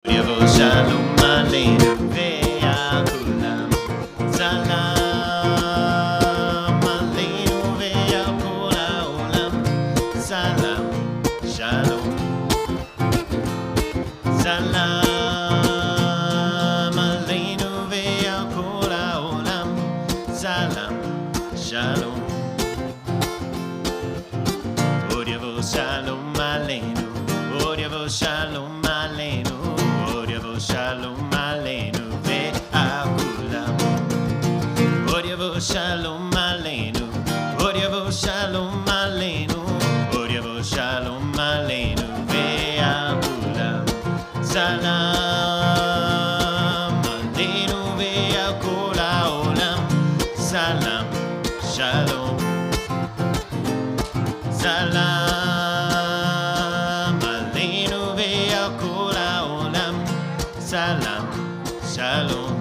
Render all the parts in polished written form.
יבוא שלום עלינו ועל כולם, סלאם עלינו ועל כל העולם, סלאם, שלום, סלאם עלינו ועל כל העולם, סלאם, שלום. עוד יבוא שלום עלינו, עוד יבוא שלום עלינו, עוד יבוא שלום עלינו ועל כולם. עוד יבוא שלום עלינו, עוד יבוא שלום עלינו, עוד יבוא שלום עלינו ועל כולם. סלאם עלינו ועל כל העולם, סלאם, שלום. סלאם עלינו ועל כל העולם, סלאם, שלום.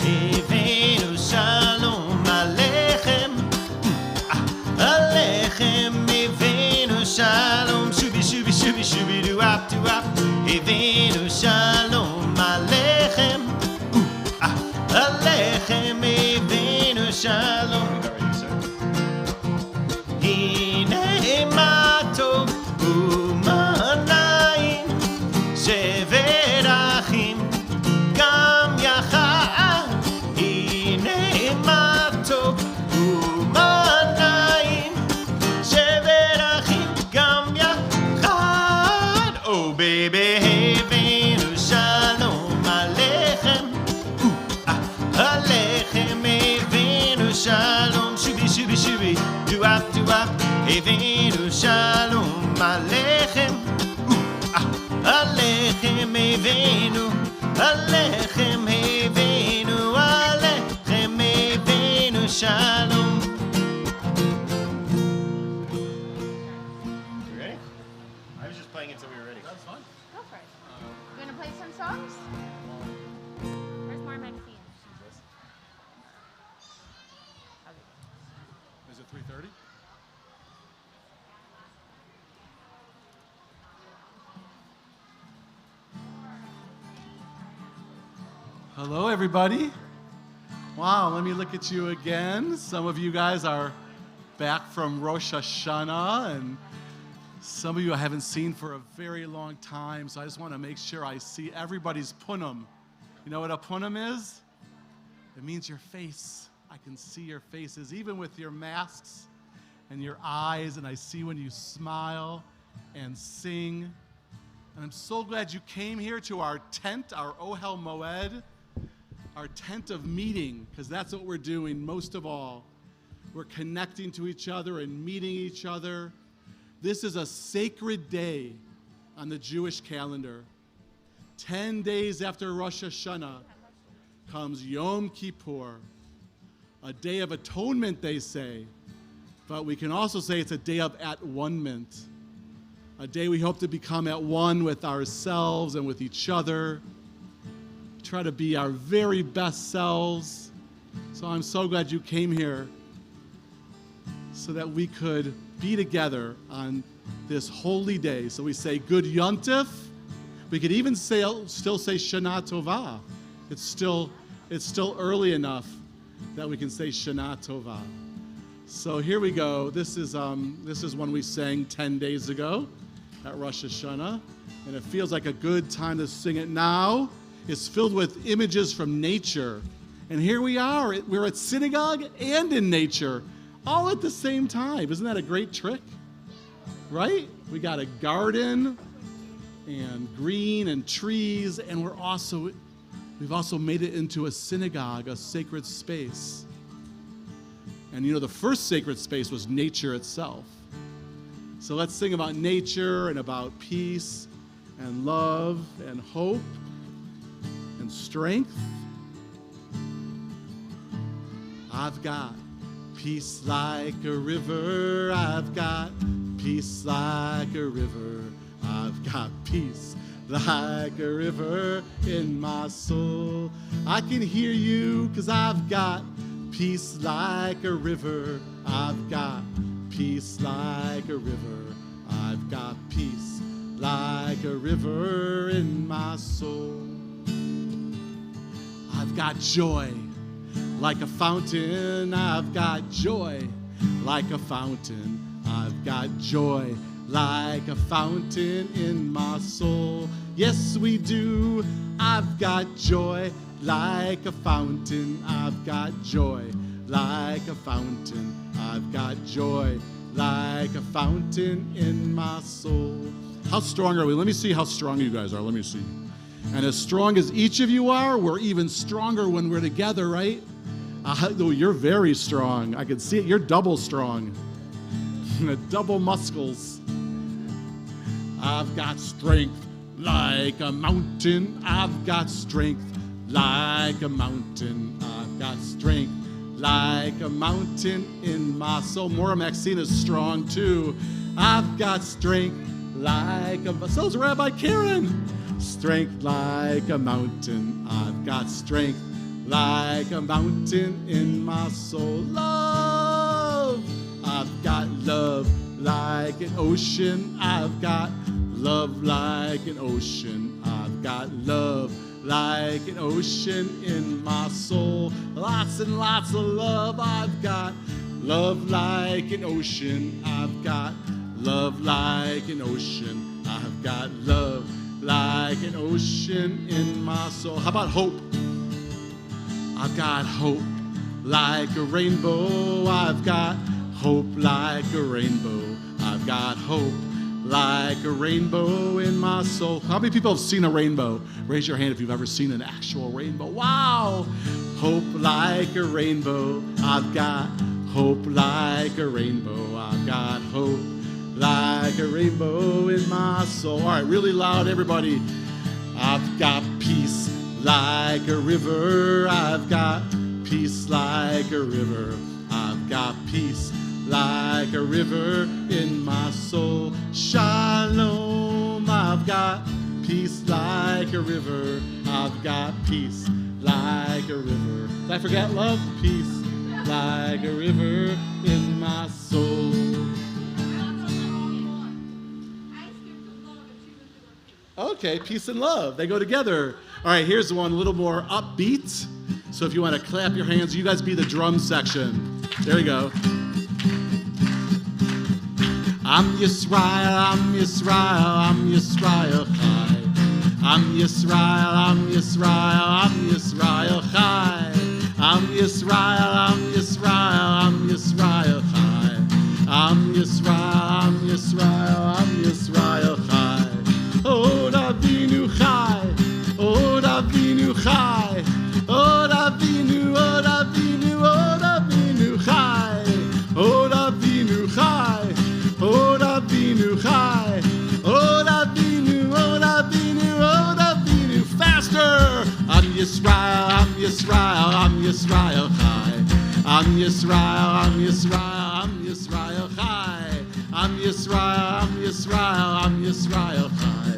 הבאנו שלום עליכם, עליכם הבאנו שלום, שובי שובי שובי שובי דו-אפ דו-אפ. הבאנו שלום עליכם, עליכם הבאנו שלום. הנה מה טוב ומה נעים, שבת אחים גם יחד. הנה מה טוב ומה נעים, שבת אחים גם יחד. Oh baby, הבאנו שלום עליכם, עליכם הבאנו שלום, שובי שובי שובי דו-אפ דו-אפ. הבאנו שלום עליכם, עליכם הבאנו, עליכם הבאנו, עליכם הבאנו שלום. You ready? I was just playing until we were ready. That's fine. Go for it. You want to play some songs? Where's more magazines? Is it 3:30? Hello, everybody. Wow, let me look at you again. Some of you guys are back from Rosh Hashanah, and some of you I haven't seen for a very long time, so I just want to make sure I see everybody's punim. You know what a punim is? It means your face. I can see your faces, even with your masks and your eyes, and I see when you smile and sing. And I'm so glad you came here to our tent, our Ohel Moed, our tent of meeting, because that's what we're doing most of all. We're connecting to each other and meeting each other. This is a sacred day on the Jewish calendar. 10 days after Rosh Hashanah comes Yom Kippur, a day of atonement, they say, but we can also say it's a day of at-one-ment, a day we hope to become at one with ourselves and with each other, try to be our very best selves. So I'm so glad you came here so that we could be together on this holy day. So we say Good Yontif. We could even still say Shana Tova. It's still early enough that we can say Shana Tova. So here we go. This is one we sang 10 days ago at Rosh Hashanah, and it feels like a good time to sing it now. It's filled with images from nature, and here we are. We're at synagogue and in nature, all at the same time. Isn't that a great trick? Right? We got a garden and green and trees, and we've also made it into a synagogue, a sacred space. And you know, the first sacred space was nature itself. So let's sing about nature and about peace and love and hope and strength. I've got peace like a river. I've got peace like a river. I've got peace like a river in my soul. I can hear you 'cause I've got peace like a river. I've got peace like a river. I've got peace like a river in my soul. I've got joy like a fountain. I've got joy like a fountain. I've got joy like a fountain in my soul. Yes, we do. I've got joy like a fountain. I've got joy like a fountain. I've got joy like a fountain in my soul. How strong are we? Let me see how strong you guys are. Let me see. And as strong as each of you are, we're even stronger when we're together, right? Oh, you're very strong. I can see it. You're double strong. Double muscles. I've got strength like a mountain. I've got strength like a mountain. I've got strength like a mountain in my soul. Maura Maxine is strong too. I've got strength like a, so's Rabbi Karen. Strength like a mountain. I've got strength like a mountain in my soul. Love. I've got love like an ocean. I've got love like an ocean. I've got love like an ocean in my soul. Lots and lots of love. I've got love like an ocean. I've got love like an ocean. I've got love like an ocean in my soul. How about hope? I've got hope like a rainbow. I've got hope like a rainbow. I've got hope like a rainbow in my soul. How many people have seen a rainbow? Raise your hand if you've ever seen an actual rainbow. Wow! Hope like a rainbow. I've got hope like a rainbow. I've got hope like a rainbow in my soul. All right, really loud, everybody. I've got peace like a river. I've got peace like a river. I've got peace like a river in my soul. Shalom. I've got peace like a river. I've got peace like a river. Did I forget love? Peace like a river in my soul. Okay, peace and love. They go together. All right, here's one a little more upbeat. So if you want to clap your hands, you guys be the drum section. There you go. I'm Yisrael, I'm Yisrael, I'm Yisrael Chai. I'm Yisrael, I'm Yisrael, I'm Yisrael Chai. I'm Yisrael, I'm Yisrael, I'm Yisrael Chai. I'm Yisrael, I'm Yisrael, I'm Yisrael Chai. Oh, Davinu Chai, oh, Davinu Chai, oh, Davinu, oh, Davinu, oh, Davinu Chai, oh, Davinu Chai. Oh, Davinu Chai, oh, Davinu, oh, Davinu, oh, Davinu, faster! I'm Yisrael, I'm Yisrael, I'm Yisrael Chai. I'm Yisrael, I'm Yisrael, I'm Yisrael Chai. I'm Yisrael, I'm Yisrael, I'm Yisrael Chai.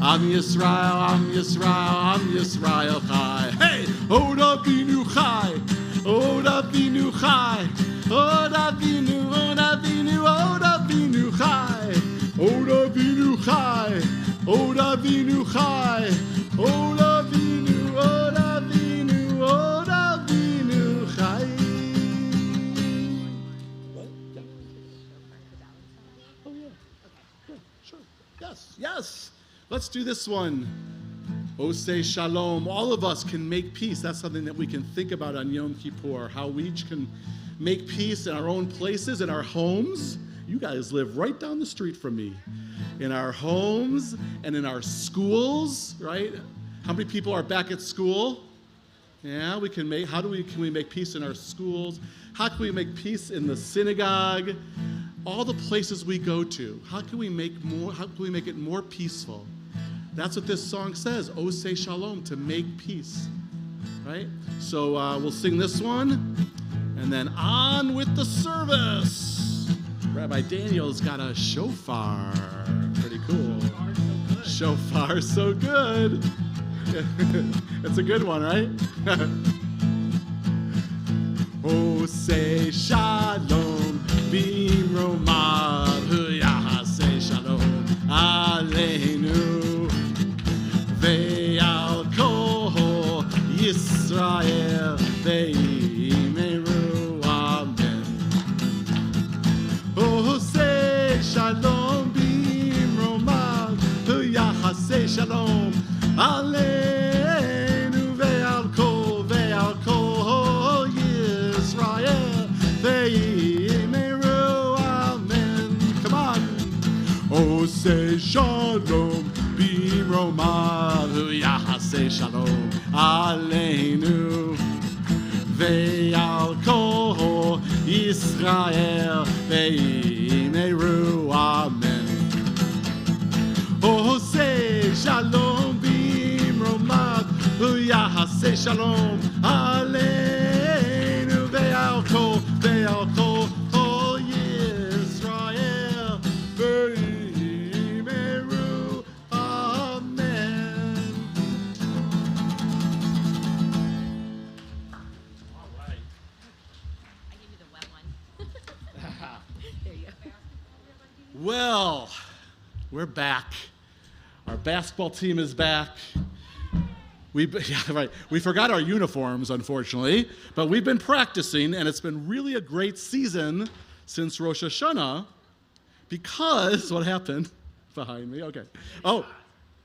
I'm Yisrael, I'm Yisrael, I'm Yisrael Chai. Hey! Oh, Davinu Chai, oh, Davinu Chai, oh, Davinu, oh, Davinu, oh, Davinu Chai, oh, Davinu Chai, oh, Davinu Chai, oh, Davinu, oh, Davinu, oh, Davinu Chai. Oh, yeah. Yeah, sure. Yes, yes. Let's do this one. Oseh Shalom. All of us can make peace. That's something that we can think about on Yom Kippur, how we each can make peace in our own places, in our homes. You guys live right down the street from me. In our homes and in our schools, right? How many people are back at school? Yeah, we can make, can we make peace in our schools? How can we make peace in the synagogue? All the places we go to. How can we make it more peaceful? That's what this song says, Oseh Shalom, to make peace, right? So we'll sing this one, and then on with the service. Rabbi Daniel's got a shofar. Pretty cool. Shofar, so good. It's a good one, right? Oseh Shalom, Bimromav, Yahaseh Shalom. Yisrael ve'imeru amen. Oseh shalom bimromav v'yachaseh shalom aleinu ve'al kol Yisrael ve'imeru amen. Come on. Oseh shalom bimromav v'yachaseh shalom aleinu ve'al kol Yisrael ve'imeru amen. Oseh shalom bimromav v'yachaseh shalom aleinu ve'al kol Yisrael ve'imeru amen. All right. I gave you the wet one. There you go. Well, we're back. Our basketball team is back. We forgot our uniforms, unfortunately, but we've been practicing, and it's been really a great season since Rosh Hashanah because what happened behind me? Okay. Oh,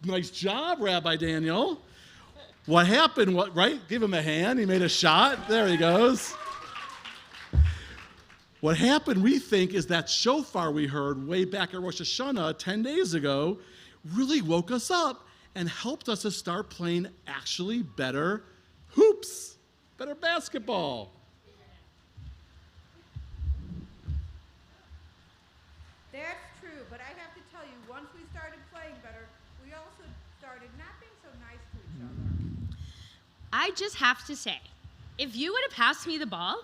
nice job, Rabbi Daniel. What happened? Right? Give him a hand. He made a shot. There he goes. What happened, we think, is that shofar we heard way back at Rosh Hashanah 10 days ago really woke us up and helped us to start playing actually better hoops, better basketball. That's true, but I have to tell you, once we started playing better, we also started not being so nice to each other. I just have to say, if you would have passed me the ball,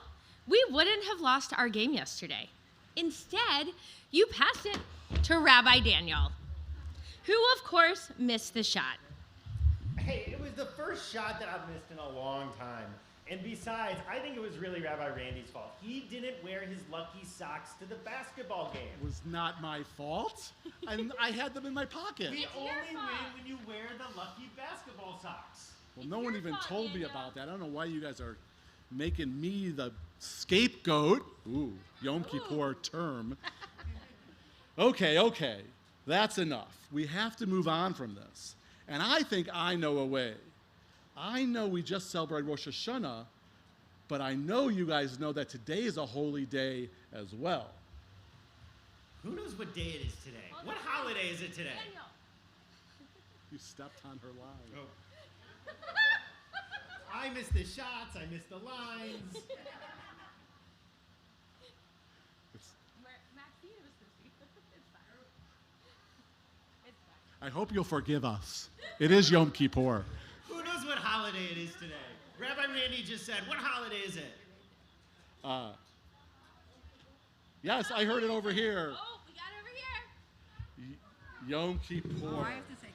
we wouldn't have lost our game yesterday. Instead, you passed it to Rabbi Daniel, who, of course, missed the shot. Hey, it was the first shot that I've missed in a long time. And besides, I think it was really Rabbi Randy's fault. He didn't wear his lucky socks to the basketball game. It was not my fault. I had them in my pocket. We It's only your win fault. when you wear the lucky basketball socks. Well, no It's one your even fault, told me Daniel. about that. I don't know why you guys are making me the scapegoat. Ooh, Yom Kippur term. Okay. That's enough. We have to move on from this. And I think I know a way. I know we just celebrated Rosh Hashanah, but I know you guys know that today is a holy day as well. Who knows what day it is today? What holiday is it today? Daniel. You stepped on her line. Oh. I missed the shots. I missed the lines. Maxine was supposed to be. It's fine. It's fine. I hope you'll forgive us. It is Yom Kippur. Who knows what holiday it is today? Rabbi Randy just said, what holiday is it? Yes, I heard it over here. Oh, we got it over here. Yom Kippur. Oh, I have to say,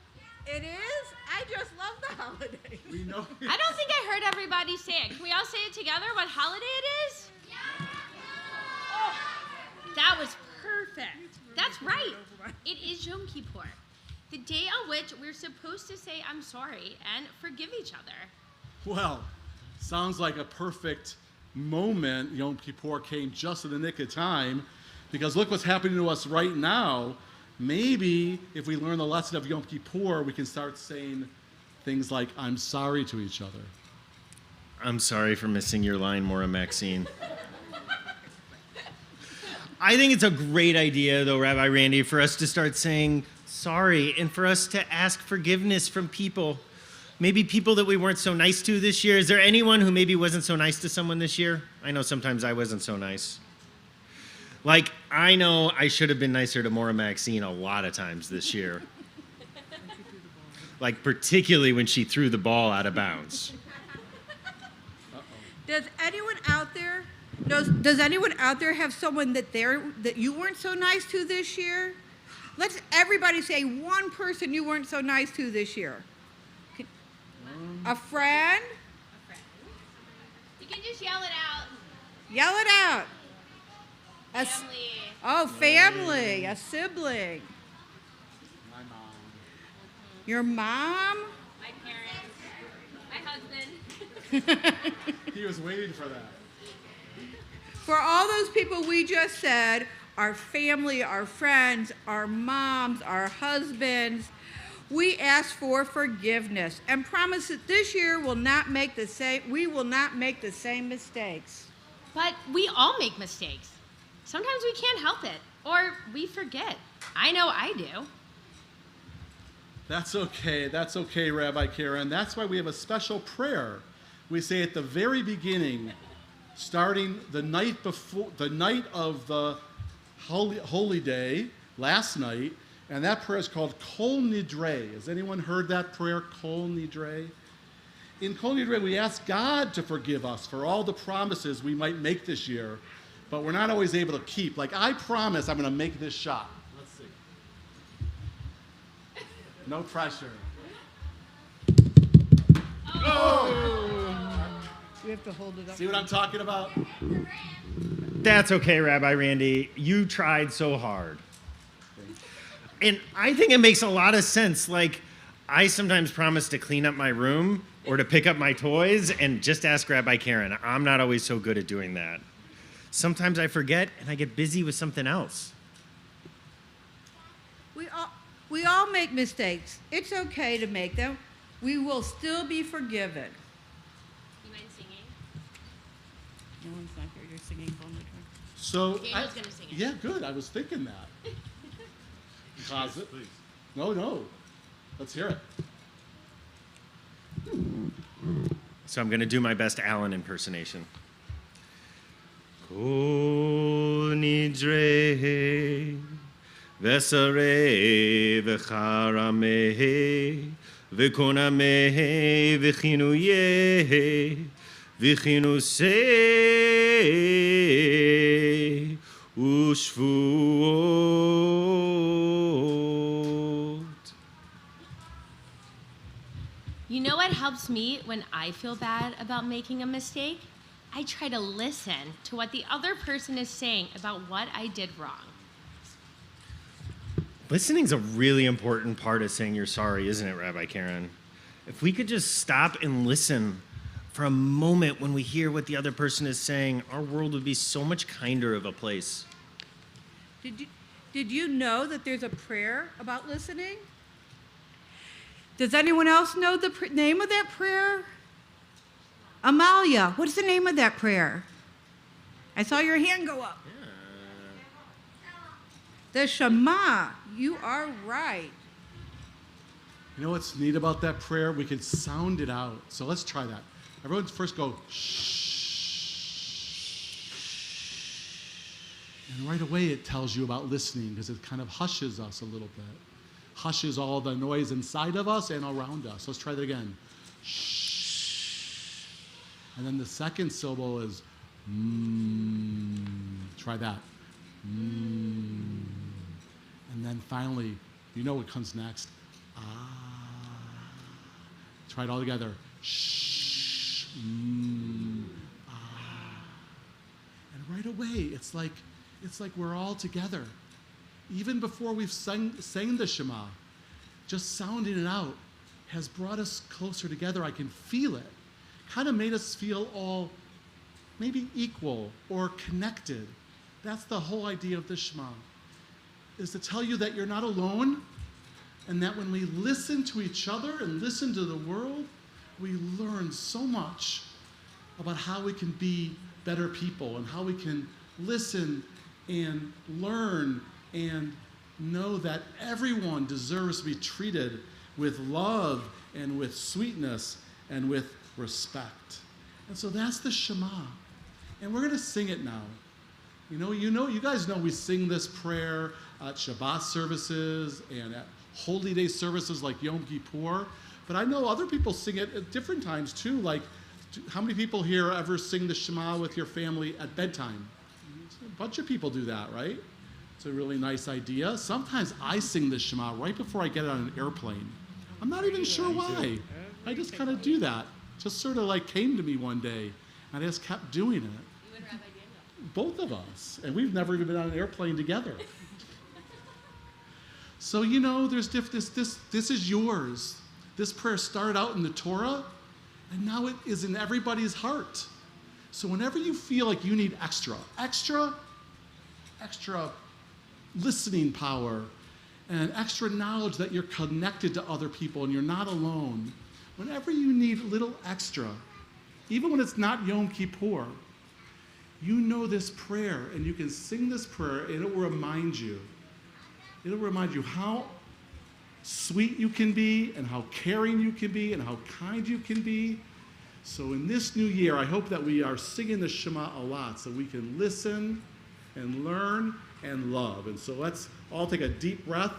it is? I just love the holiday. We know. I don't think I heard everybody say it. Can we all say it together? What holiday it is? Oh, that was perfect. That's right. It is Yom Kippur, the day on which we're supposed to say I'm sorry and forgive each other. Well, sounds like a perfect moment. Yom Kippur came just in the nick of time, because look what's happening to us right now. Maybe if we learn the lesson of Yom Kippur, we can start saying things like, I'm sorry to each other. I'm sorry for missing your line, Maura Maxine. I think it's a great idea, though, Rabbi Randy, for us to start saying sorry and for us to ask forgiveness from people. Maybe people that we weren't so nice to this year. Is there anyone who maybe wasn't so nice to someone this year? I know sometimes I wasn't so nice. Like, I know I should have been nicer to Maura Maxine a lot of times this year. Like, particularly when she threw the ball out of bounds. Does anyone out there have someone that you weren't so nice to this year? Let's everybody say one person you weren't so nice to this year. A friend? You can just yell it out. Yell it out. Family. Family, a sibling. My mom. Your mom? My parents. My husband. He was waiting for that. For all those people we just said, our family, our friends, our moms, our husbands, we ask for forgiveness and promise that this year we will not make the same mistakes. But we all make mistakes. Sometimes we can't help it, or we forget. I know I do. That's okay, Rabbi Karen. That's why we have a special prayer. We say at the very beginning, starting the night of the holy day, last night, and that prayer is called Kol Nidre. Has anyone heard that prayer, Kol Nidre? In Kol Nidre, we ask God to forgive us for all the promises we might make this year, but we're not always able to keep. Like, I promise I'm going to make this shot. Let's see. No pressure. You have to hold it up. See what I'm talking about? That's okay, Rabbi Randy. You tried so hard. And I think it makes a lot of sense. Like, I sometimes promise to clean up my room or to pick up my toys and just ask Rabbi Karen. I'm not always so good at doing that. Sometimes I forget and I get busy with something else. We all make mistakes. It's okay to make them. We will still be forgiven. You mind singing? No one's not here. You're singing Kol Nidre. So, Daniel's gonna sing it. Yeah, good. I was thinking that. Pause it. No. Let's hear it. So I'm going to do my best Alan impersonation. Kol nidre v'sarei v'charamei v'konamei v'chinuyei v'chinusei u'shvuot. You know what helps me when I feel bad about making a mistake? I try to listen to what the other person is saying about what I did wrong. Listening's a really important part of saying you're sorry, isn't it, Rabbi Karen? If we could just stop and listen for a moment when we hear what the other person is saying, our world would be so much kinder of a place. Did you know that there's a prayer about listening? Does anyone else know the name of that prayer? Amalia, what's the name of that prayer? I saw your hand go up. The Shema. You are right. You know what's neat about that prayer? We can sound it out. So let's try that. Everyone first go, shh. And right away it tells you about listening because it kind of hushes us a little bit. Hushes all the noise inside of us and around us. Let's try that again. Shh. And then the second syllable is Try that. And then finally, you know what comes next. Try it all together. Shh. And right away, it's like we're all together. Even before we've sang the Shema, just sounding it out has brought us closer together. I can feel it. Kind of made us feel all maybe equal or connected. That's the whole idea of the Shema, is to tell you that you're not alone, and that when we listen to each other and listen to the world, we learn so much about how we can be better people and how we can listen and learn and know that everyone deserves to be treated with love and with sweetness and with respect. And so that's the Shema. And we're going to sing it now. You guys know we sing this prayer at Shabbat services and at Holy Day services like Yom Kippur. But I know other people sing it at different times too. Like, how many people here ever sing the Shema with your family at bedtime? A bunch of people do that, right? It's a really nice idea. Sometimes I sing the Shema right before I get on an airplane. I'm not even sure why. I just kind of do that. Just sort of like came to me one day, and I just kept doing it. You and Rabbi Daniel. Both of us. And we've never even been on an airplane together. So, there's this is yours. This prayer started out in the Torah, And now it is in everybody's heart. So whenever you feel like you need extra listening power and extra knowledge that you're connected to other people and you're not alone, whenever you need a little extra, even when it's not Yom Kippur, you know this prayer and you can sing this prayer and it will remind you. It'll remind you how sweet you can be and how caring you can be and how kind you can be. So in this new year, I hope that we are singing the Shema a lot so we can listen and learn and love. And so let's all take a deep breath,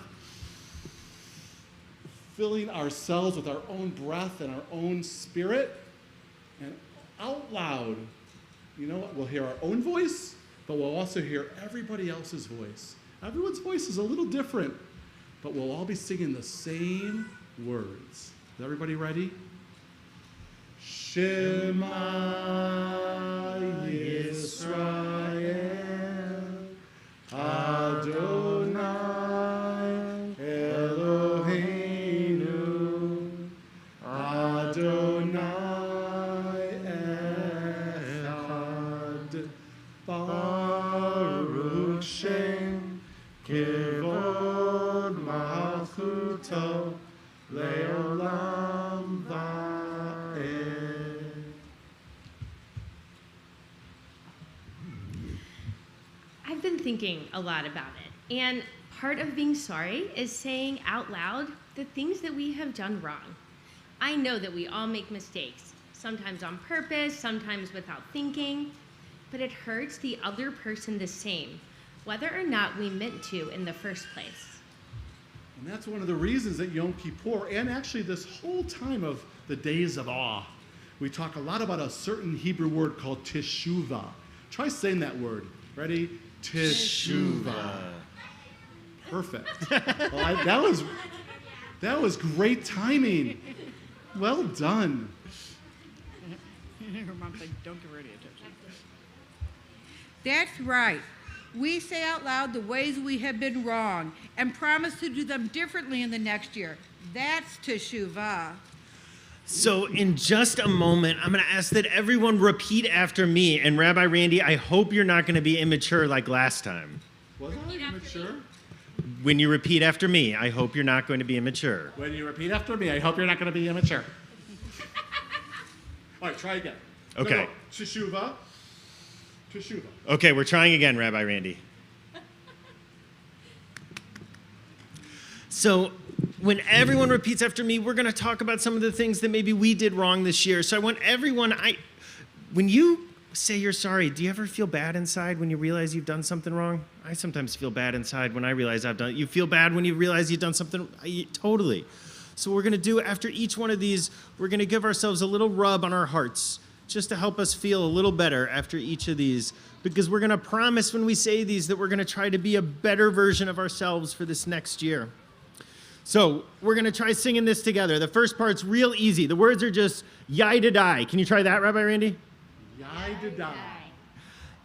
filling ourselves with our own breath and our own spirit, and out loud, you know what, we'll hear our own voice, but we'll also hear everybody else's voice. Everyone's voice is a little different, but we'll all be singing the same words. Is everybody ready? Shema Yisrael, Adonai Eloheinu, Adonai Echad, Baruch Shem Kivod Malchuto Leolam Va'ed. I've been thinking a lot about it, and part of being sorry is saying out loud the things that we have done wrong. I know that we all make mistakes, sometimes on purpose, sometimes without thinking, but it hurts the other person the same, whether or not we meant to in the first place. And that's one of the reasons that Yom Kippur, and actually this whole time of the days of awe, we talk a lot about a certain Hebrew word called teshuvah. Try saying that word. Ready? Teshuvah. Perfect. Well, that was great timing. Well done. Her mom said, don't give her any attention. That's right. We say out loud the ways we have been wrong and promise to do them differently in the next year. That's teshuvah. So in just a moment, I'm going to ask that everyone repeat after me. And Rabbi Randy, I hope you're not going to be immature like last time. Was I immature? When you repeat after me, I hope you're not going to be immature. When you repeat after me, I hope you're not going to be immature. All right, try again. Okay. No. Teshuvah. Teshuvah. Okay, we're trying again, Rabbi Randy. So when everyone repeats after me, we're going to talk about some of the things that maybe we did wrong this year. So I want everyone, when you say you're sorry, do you ever feel bad inside when you realize you've done something wrong? I sometimes feel bad inside when I realize I've done it. You feel bad when you realize you've done something? Totally. So what we're going to do after each one of these, we're going to give ourselves a little rub on our hearts just to help us feel a little better after each of these, because we're going to promise when we say these that we're going to try to be a better version of ourselves for this next year. So we're going to try singing this together. The first part's real easy. The words are just yai-da-dai. Can you try that, Rabbi Randy? Yai-da-dai.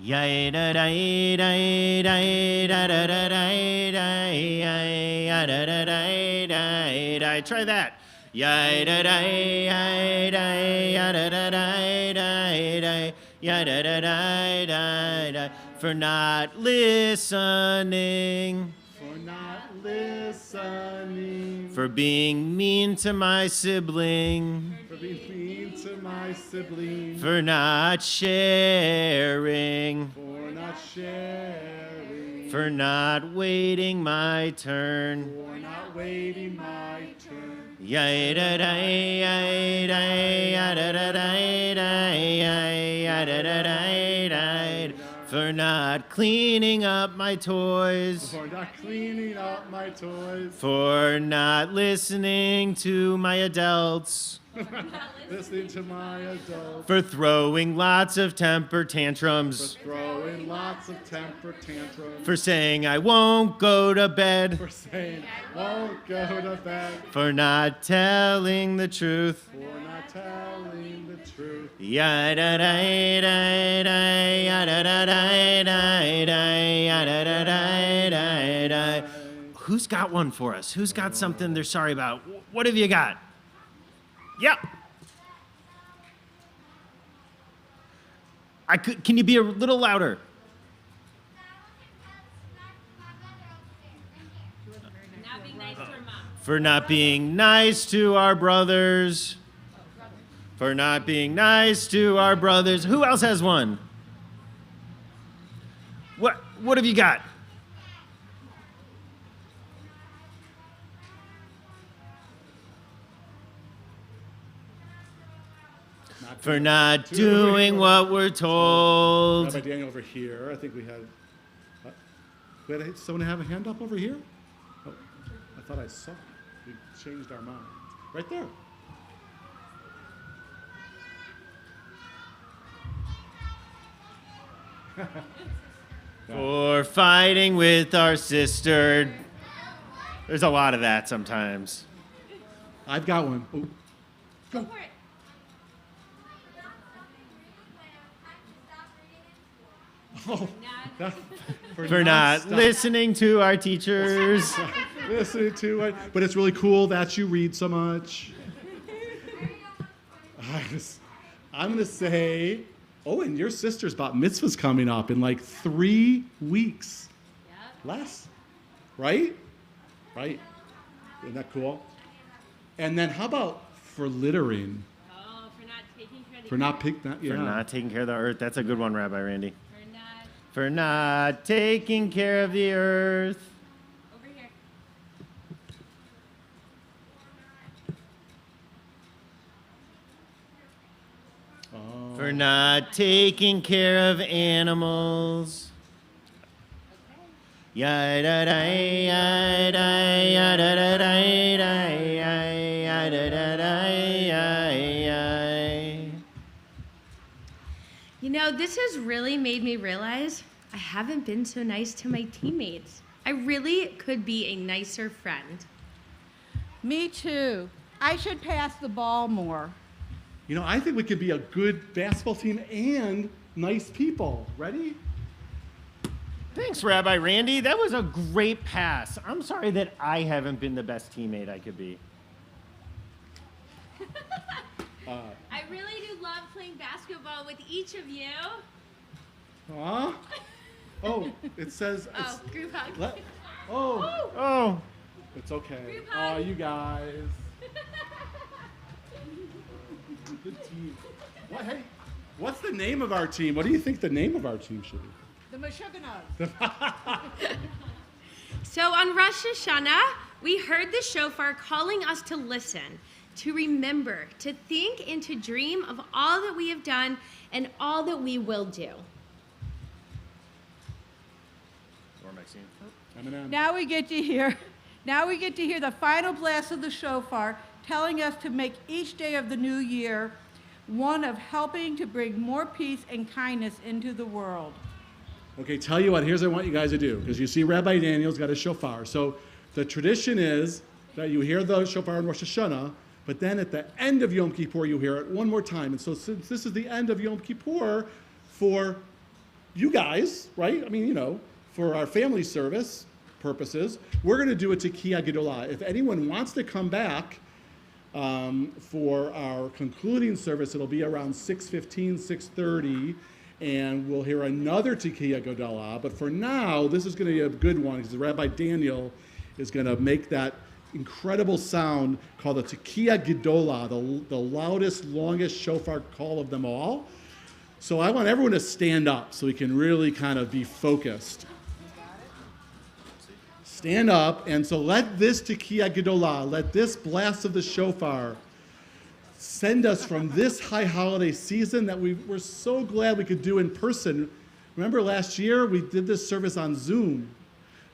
Yai-da-dai-dai-dai-dai-dai-dai-dai-dai-dai. Try that. Yai-da-dai-dai-dai-dai-dai-dai-dai-dai. For not listening. For not listening. For being mean to my sibling. For being mean to my sibling. For not sharing. For not sharing. For not waiting my turn. For not waiting my turn. For not cleaning up my toys. For not cleaning up my toys. For not listening to my adults. Listening to my adults. For throwing lots of temper tantrums. For throwing lots of temper tantrums. For saying I won't go to bed. For saying won't go to bed. For not telling the truth. For not telling the truth. Who's got one for us? Who's got something they're sorry about? What have you got? Yep. Can you be a little louder? Not being nice to her mom. For not being nice to our brothers. For not being nice to our brothers. Who else has one? What have you got? For not doing what we're told. Rabbi Daniel over here. I think we had someone have a hand up over here? Oh, I thought I saw. We changed our minds. Right there. For fighting with our sister. There's a lot of that sometimes. I've got one. Oh. Go for it. Oh, For not listening to our teachers. listening to it. But it's really cool that you read so much. I'm going to say, oh, and your sister's bat mitzvah's coming up in like 3 weeks. Yep. Less. Right? Right? Isn't that cool? And then how about for littering? Oh, for not taking care of the For not pick that, yeah. For not taking care of the earth. That's a good one, Rabbi Randy. For not For not taking care of the earth. over here. Oh. For not taking care of animals. Yada da yada yada da da yada da da. You know, this has really made me realize I haven't been so nice to my teammates. I really could be a nicer friend. Me too. I should pass the ball more. You know, I think we could be a good basketball team and nice people. Ready? Thanks, Rabbi Randy. That was a great pass. I'm sorry that I haven't been the best teammate I could be. I really do love playing basketball with each of you. Huh? Oh, it says. Oh, group hug. Oh, Oh, it's okay. Group Oh, hug. you guys. Good team. Hey, what's the name of our team? What do you think the name of our team should be? The Meshuggahs. So on Rosh Hashanah, we heard the shofar calling us to listen, to remember, to think, and to dream of all that we have done and all that we will do. or Maxine. Eminem. Now we get to hear the final blast of the shofar telling us to make each day of the new year one of helping to bring more peace and kindness into the world. Okay, tell you what, here's what I want you guys to do. Because you see Rabbi Daniel's got a shofar. So the tradition is that you hear the shofar in Rosh Hashanah, but then at the end of Yom Kippur, you hear it one more time. And so since this is the end of Yom Kippur for you guys, right? I mean, you know, for our family service purposes, we're going to do a Tekiah Gedolah. If anyone wants to come back for our concluding service, it'll be around 6:15, 6:30. And we'll hear another Tekiah Gedolah. But for now, this is going to be a good one because Rabbi Daniel is going to make that incredible sound called the Tekiah Gedolah, the loudest, longest shofar call of them all. So I want everyone to stand up so we can really kind of be focused. Stand up, and so let this Tekiah Gedolah, let this blast of the shofar send us from this high holiday season that we're so glad we could do in person. Remember last year we did this service on Zoom,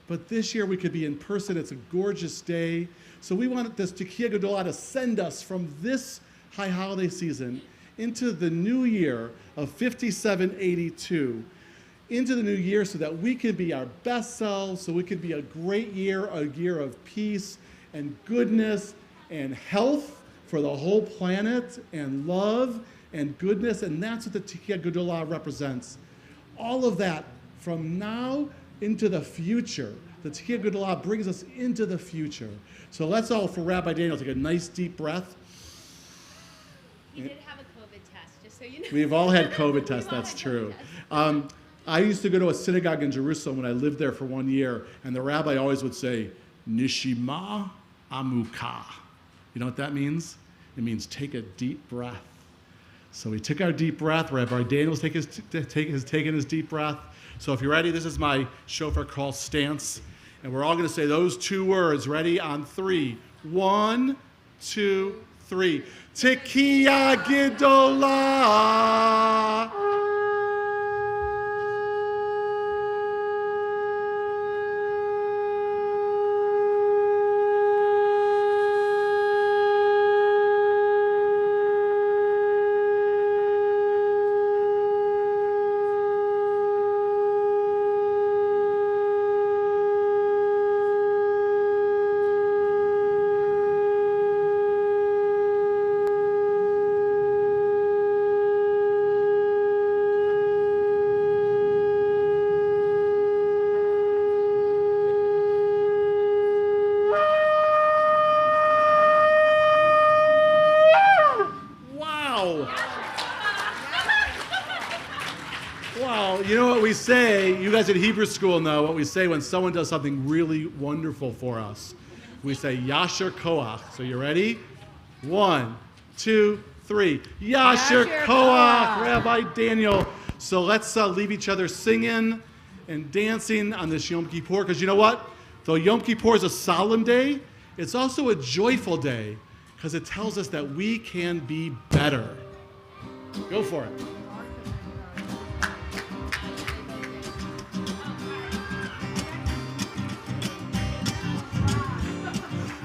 but this year we could be in person. It's a gorgeous day. So we want this Tekiah Gedolah to send us from this high holiday season into the new year of 5782, into the new year so that we can be our best selves, so we can be a great year, a year of peace and goodness and health for the whole planet, and love and goodness, and that's what the Tekiah Gedolah represents. All of that from now into the future. The Tekiah Gedolah brings us into the future. So let's all, for Rabbi Daniel, take a nice deep breath. He did have a COVID test, just so We've all had COVID tests, that's true. I used to go to a synagogue in Jerusalem when I lived there for 1 year, and the rabbi always would say, Nishima Amuka. You know what that means? It means take a deep breath. So we took our deep breath. Rabbi Daniel's taken his deep breath. So if you're ready, this is my shofar call stance. And we're all going to say those 2 words. Ready? On 3. 1, 2, 3. Tekiya Gidolah. Wow, you know what we say, you guys at Hebrew school know what we say when someone does something really wonderful for us. We say, Yasher Koach. So you ready? 1, 2, 3. Yasher Koach, Rabbi Daniel. So let's leave each other singing and dancing on this Yom Kippur, because you know what? Though Yom Kippur is a solemn day, it's also a joyful day, because it tells us that we can be better. Go for it.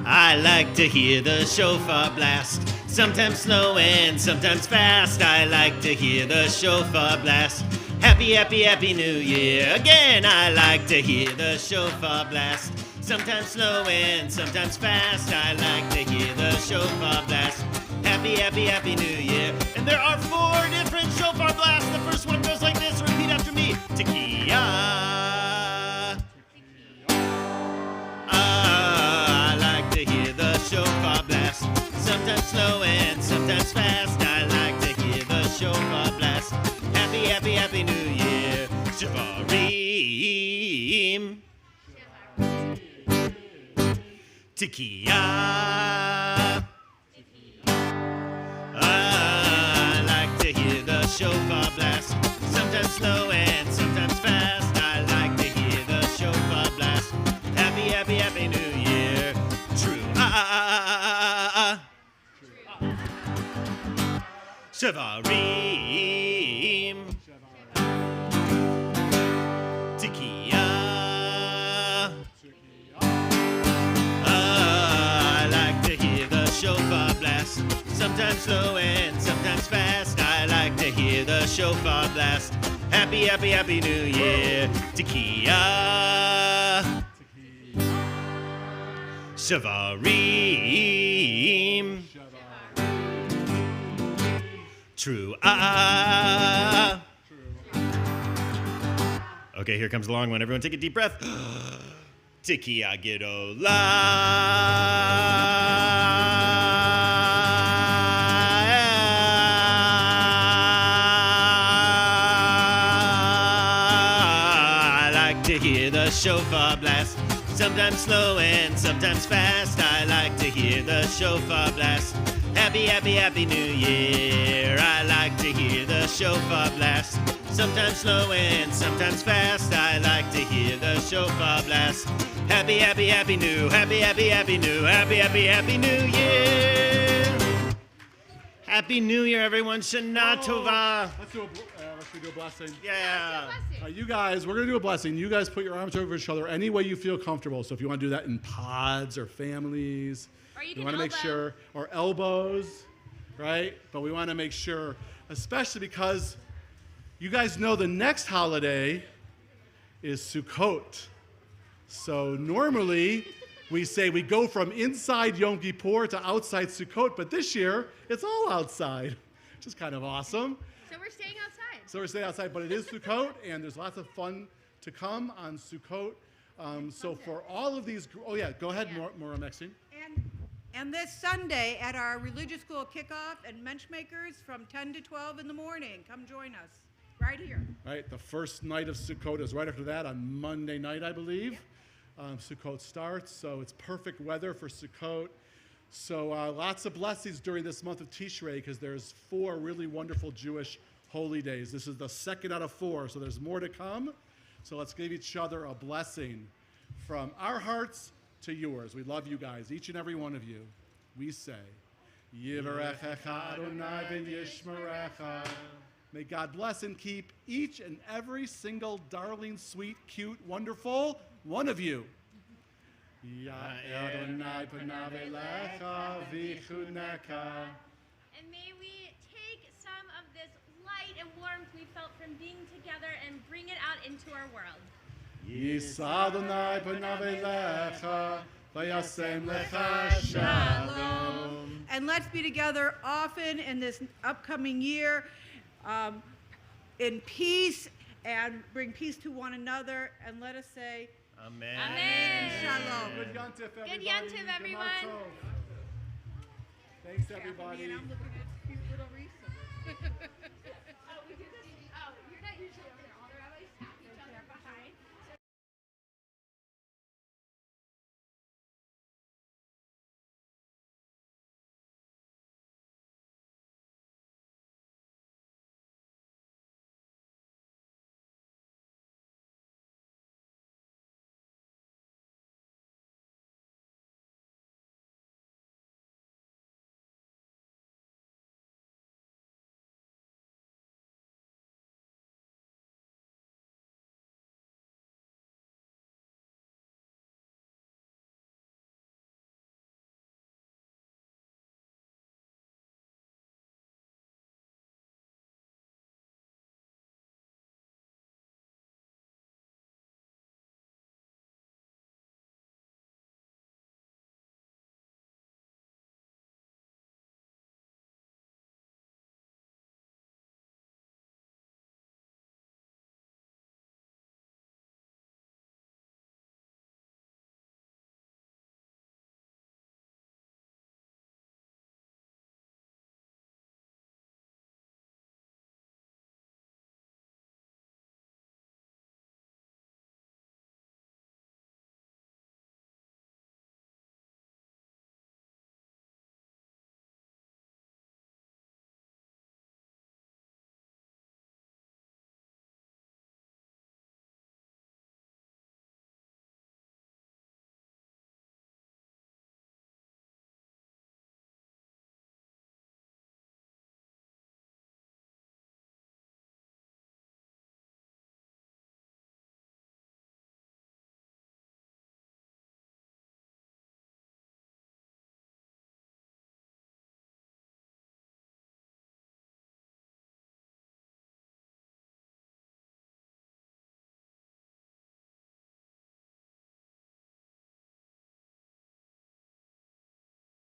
I like to hear the shofar blast, sometimes slow and sometimes fast. I like to hear the shofar blast. Happy, happy, happy New Year. Again, I like to hear the shofar blast, sometimes slow and sometimes fast. I like to hear the shofar blast. Happy, happy, happy New Year. And there are 4 different shofar blasts. The first one goes like this. Repeat after me. Tekiah. Shofar blast, sometimes slow and sometimes fast. I like to hear the shofar blast. Happy, happy, happy New Year. Shavarim. Tekiah. I like to hear the shofar blast, sometimes slow and sometimes fast. I like to hear the shofar blast. Happy, happy, happy New Year. True. Shavarim. Tekiah. I like to hear the shofar blast, sometimes slow and sometimes fast. I like to hear the shofar blast. Happy, happy, happy New Year. Tekiah. Shavarim. True. Okay, here comes the long one. Everyone take a deep breath. Tekiah Gidolah. I like to hear the shofar blast, sometimes slow and sometimes fast. I like to hear the shofar blast. Happy, happy, happy New Year. I like to hear the shofar blast, sometimes slow and sometimes fast. I like to hear the shofar blast. Happy, happy, happy New, happy, happy, happy New, happy, happy, happy New Year. Happy New Year, everyone. Shana Tova. Let's do a blessing. Yeah. You guys, we're going to do a blessing. You guys put your arms over each other any way you feel comfortable. So if you want to do that in pods or families, Or you we can want to make sure, or elbows, right? But we want to make sure, especially because you guys know the next holiday is Sukkot. So normally we say we go from inside Yom Kippur to outside Sukkot, but this year it's all outside, which is kind of awesome. So we're staying outside. So we're staying outside, but it is Sukkot, and there's lots of fun to come on Sukkot. So for all of these, oh yeah, go ahead, Maura Maxine. And this Sunday at our religious school kickoff and Menschmakers from 10 to 12 in the morning. Come join us right here. Right, the first night of Sukkot is right after that on Monday night, I believe. Sukkot starts, so it's perfect weather for Sukkot. So lots of blessings during this month of Tishrei because there's 4 really wonderful Jewish holy days. This is the second out of 4, so there's more to come. So let's give each other a blessing from our hearts to yours. We love you guys, each and every one of you. We say, Yivarechecha Adonai v'yishmerecha. May God bless and keep each and every single darling, sweet, cute, wonderful one of you. Adonai panav elecha v'chuneka. And may we take some of this light and warmth we felt from being together and bring it out into our world. Yisa Adonai panav elecha v'yasem lecha shalom. And let's be together often in this upcoming year in peace and bring peace to one another. And let us say, Amen. Amen. Shalom. Good Yontif, everybody. Good Yontif, everyone. Thanks, everybody. I'm looking at